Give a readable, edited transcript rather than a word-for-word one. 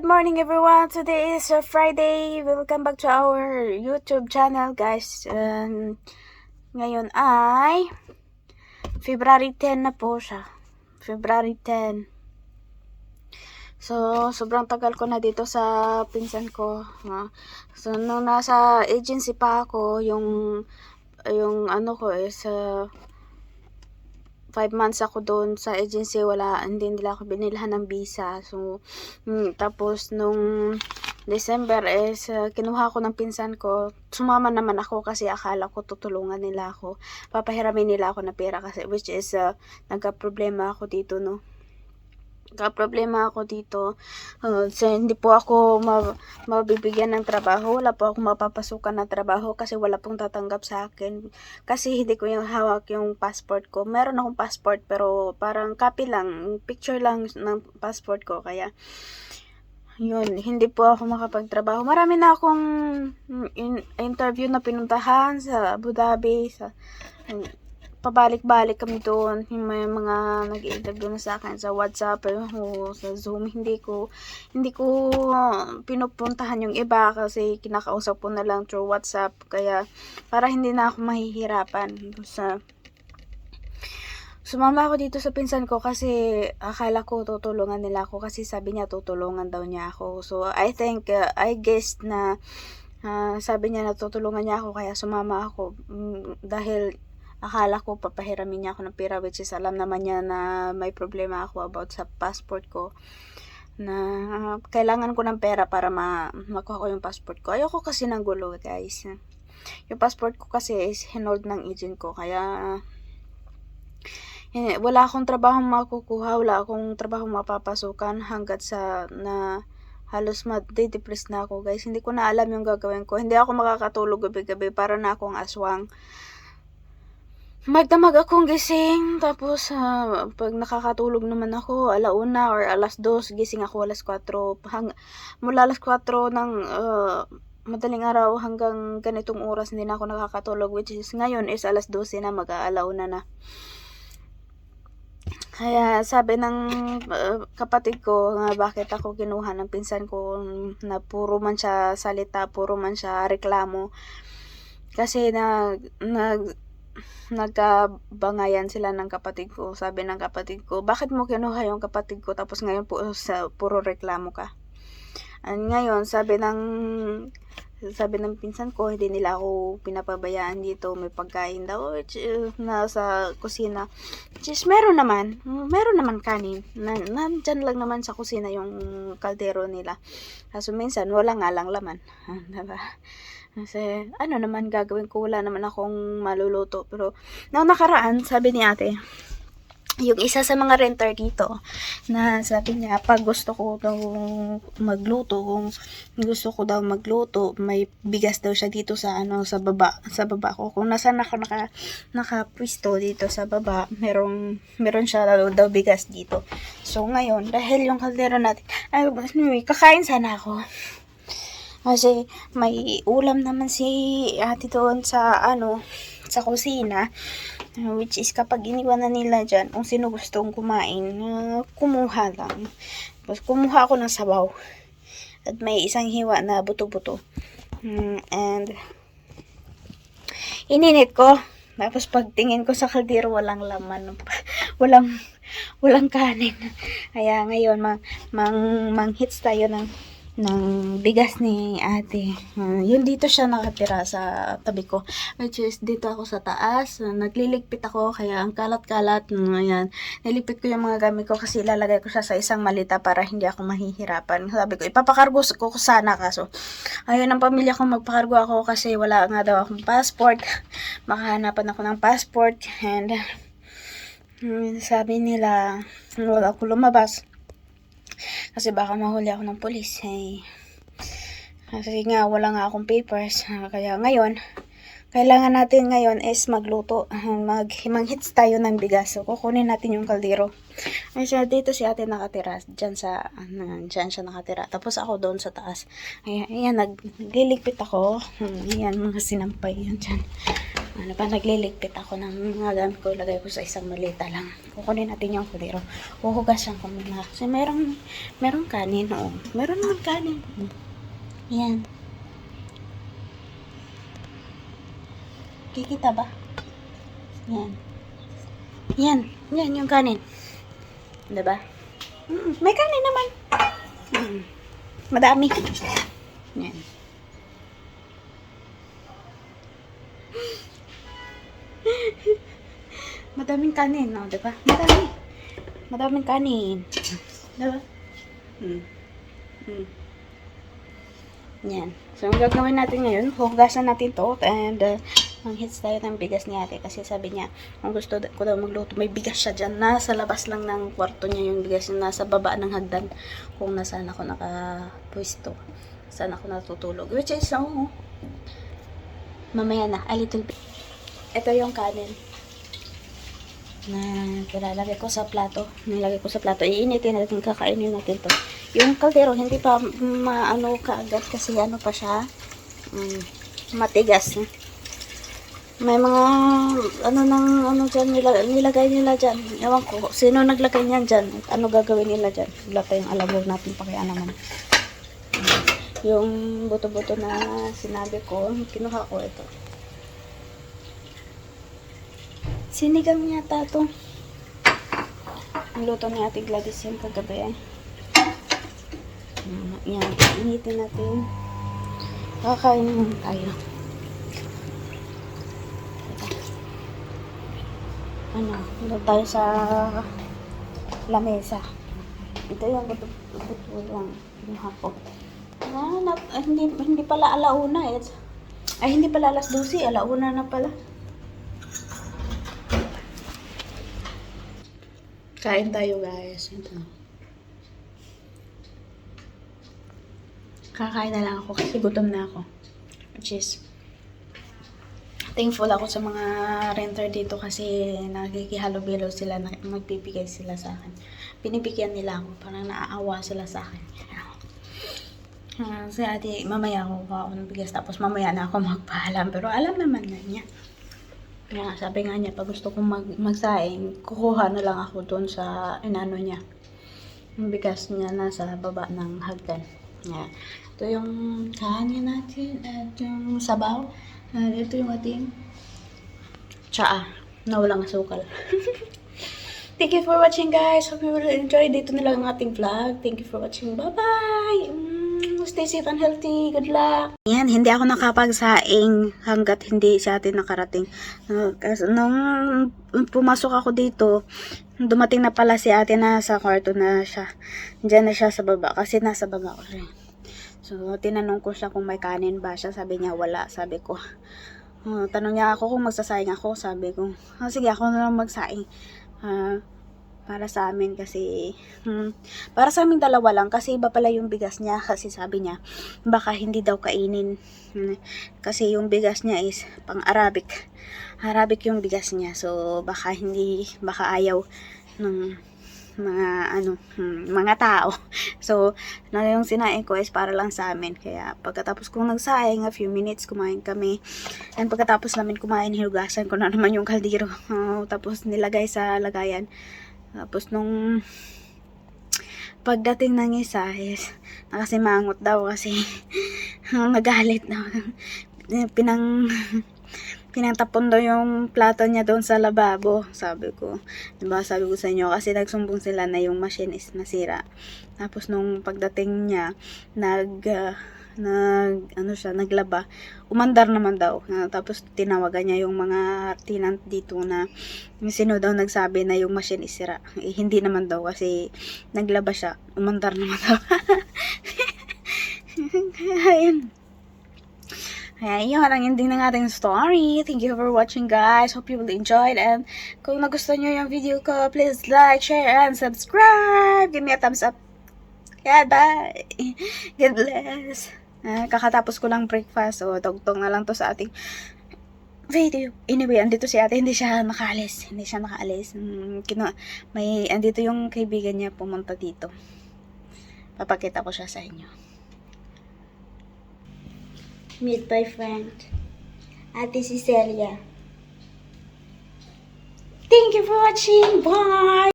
Good morning everyone. Today is Friday. Welcome back to our YouTube channel, guys. Ngayon ay February 10 na po siya. February 10. So, sobrang tagal ko na dito sa pinsan ko. So, nung nasa agency pa ako, yung ano ko is 5 months ako doon sa agency, hindi nila ako binilhan ng visa. So, tapos nung December is kinuha ko ng pinsan ko. Sumama naman ako kasi akala ko tutulungan nila ako. Papahiramin nila ako ng pera kasi which is nagka-problema ako dito, no. So, hindi po ako mabibigyan ng trabaho, wala po ako mapapasukan na trabaho kasi wala pong tatanggap sa akin kasi hindi ko yung hawak yung passport ko. Meron akong passport pero parang copy lang, picture lang ng passport ko, kaya yun, hindi po ako makapagtrabaho. Marami na akong interview na pinuntahan sa Abu Dhabi, pabalik-balik kami doon. May mga nag-interview na sa akin sa WhatsApp o sa Zoom. Hindi ko pinupuntahan yung iba kasi kinakausap ko na lang through WhatsApp, kaya para hindi na ako mahihirapan. Sumama ako dito sa pinsan ko kasi akala ko tutulungan nila ako kasi sabi niya tutulungan daw niya ako. So I guess na sabi niya na tutulungan niya ako, kaya sumama ako dahil akala ko papahiramin niya ako ng pera, which is alam naman niya na may problema ako about sa passport ko, na kailangan ko ng pera para makuha ko yung passport ko. Ayoko kasi ng gulo, guys. Yung passport ko kasi is hinold ng agent ko, kaya wala akong trabaho makukuha, wala akong trabaho mapapasukan hanggat sa na halos ma-depress na ako, guys. Hindi ko na alam yung gagawin ko. Hindi ako makakatulog gabi-gabi, para na akong aswang. Magdamag akong gising, tapos pag nakakatulog naman ako, 1:00 or 2:00, gising ako 4:00. Mula 4:00 ng madaling araw hanggang ganitong oras hindi na ako nakakatulog, which is ngayon is 12:00 na, mag-1:00 na. Kaya sabi ng kapatid ko nga bakit ako kinuha ng pinsan ko, na puro man siya salita, puro man siya reklamo. Kasi nagkabangayan sila ng kapatid ko. Sabi ng kapatid ko, bakit mo kinuha yung kapatid ko tapos ngayon puro reklamo ka? And ngayon, sabi ng pinsan ko, hindi nila ako pinapabayaan dito, may pagkain daw which nasa kusina, which is meron naman kanin, nandyan lang naman sa kusina yung kaldero nila, kaso minsan wala nga lang laman. Diba? Kasi ano naman gagawin ko, wala naman akong maluluto. Pero nung nakaraan, sabi ni ate, yung isa sa mga renter dito, na sabi niya pag gusto ko daw magluto, may bigas daw siya dito sa sa baba ko. Kung nasaan ako nakapwisto dito sa baba, meron siya daw bigas dito. So ngayon, dahil yung kaldero natin, kakain sana ako. Kasi may ulam naman si ate doon sa kusina, which is kapag iniwan na nila dyan, kung sino gustong kumain, kumuha lang. Tapos kumuha ako ng sabaw at may isang hiwa na buto-buto, and ininit ko. Tapos pagtingin ko sa kaldero, walang laman, walang kanin. Kaya ngayon manghits tayo ng bigas ni ate. Yun, dito siya nakatira sa tabi ko, which is dito ako sa taas. Nagliligpit ako, kaya ang kalat-kalat. Ayan, niligpit ko yung mga gamit ko kasi ilalagay ko siya sa isang malita para hindi ako mahihirapan. Sabi ko, ipapakargo ko sana, kaso ayun ang pamilya ko, magpakargo ako kasi wala nga daw akong passport. Makahanapan ako ng passport, and sabi nila wala ako lumabas kasi baka mahuli ako ng pulis. Kasi nga wala nga akong papers. Kaya ngayon, kailangan natin ngayon is magluto. Manghits tayo ng bigas. So kukunin natin yung kaldero. Dito si ate nakatira. Diyan siya nakatira. Tapos ako doon sa taas. Ayan, nagliligpit ako. Ayan, mga sinampay yan dyan. Ano pa, nagliligpit ako ng mga gamit ko. Ilagay ko sa isang malita lang. Kukunin natin yung kaldero. Huhugasan ko muna. Kasi merong kanin. Oo. Meron naman kanin. Yan. Kikita ba? Yan. Yan yung kanin. Diba? May kanin naman. Madami. Yan. Madaming kanin, no? Diba? Madaming kanin. Diba? Yan. So, ang gagawin natin ngayon, hugasan natin to and mang-hits tayo ng bigas ni ate kasi sabi niya, kung gusto ko daw magluto, may bigas siya dyan. Nasa labas lang ng kwarto niya yung bigas, nasa baba ng hagdan kung nasaan ako nakapwesto. Saan ako natutulog. Which is, mamaya na, a little bit. Ito yung kanin na nilalagay ko sa plato. Iinitin natin, kakainin natin to. Yung kaldero, hindi pa maano kaagad kasi ano pa siya, matigas. May mga dyan, nilagay nila dyan. Ewan ko, sino naglagay niyan dyan? Ano gagawin nila dyan? Wala tayong alam, huwag natin pa kaya naman. Yung buto-buto na sinabi ko, kinuha ko ito. Sinigang yata ito. Niluto ni Ate Gladys yung kagabi. Yan, initin natin. Kakainin muna tayo. Doon tayo sa lamesa. Ito yung buto lang. Kinuha ko. Hindi pala alauna eh. Ay, hindi pala alas 12. Alauna na pala. Kain tayo guys. Ito. Kakain na lang ako kasi gutom na ako. Which is, thankful ako sa mga renter dito kasi nakikihalubilo sila, magbibigay sila sa akin. Pinibigyan nila ako, parang naaawa sila sa akin. Kasi ate, mamaya ako kuha ako ng bigas tapos mamaya na ako magpaalam. Pero alam naman na niya. Kaya sabi nga niya, pag gusto kong magsaing, kukuha na lang ako doon sa inano niya. Yung bigas niya nasa baba ng hagdan. Yeah. Ito yung kanin natin at yung sabaw. Ito yung ating tsaa na walang asukal. Thank you for watching guys. Hope you will enjoy. Dito na lang ang ating vlog. Thank you for watching. Bye-bye! Stay safe and healthy. Good luck! Yan, hindi ako nakapagsaing hanggat hindi si ate nakarating. Kasi nung pumasok ako dito, dumating na pala si ate na sa kwarto na siya. Diyan na siya sa baba kasi nasa baba ko rin. So, tinanong ko siya kung may kanin ba siya. Sabi niya, wala. Sabi ko, tanong niya ako kung magsasaing ako. Sabi ko, sige, ako na lang magsaing. Para sa amin kasi, para sa aming dalawa lang. Kasi iba pala yung bigas niya. Kasi sabi niya, baka hindi daw kainin. Kasi yung bigas niya is pang Arabic. Arabic yung bigas niya. So, baka ayaw ng mga tao. So, yung sinaing ko is para lang sa amin. Kaya, pagkatapos kong nagsaing, a few minutes, kumain kami. And pagkatapos namin kumain, hinugasan ko na naman yung kaldero. Tapos, nilagay sa lagayan. Tapos, nung pagdating ng isa is, nakasimangot daw kasi nagalit daw. Pinatapon daw yung plato niya doon sa lababo. Sabi ko, diba sabi ko sa inyo, kasi nagsumbong sila na yung machine is nasira. Tapos nung pagdating niya, naglaba. Umandar naman daw. Tapos tinawagan niya yung mga tenant dito na sino daw nagsabi na yung machine is sira. Hindi naman daw kasi naglaba siya. Umandar naman daw. Ayun. Kaya yun, ang ending ng ating story. Thank you for watching guys. Hope you will enjoy it. And kung nagustuhan nyo yung video ko, please like, share, and subscribe. Give me a thumbs up. Yeah, bye. God bless. Kakatapos ko lang breakfast. So, tugtong na lang to sa ating video. Anyway, andito si ate. Hindi siya nakaalis. Andito yung kaibigan niya pumunta dito. Papakita ko siya sa inyo. Meet my friend, Ate Cecilia. Thank you for watching. Bye!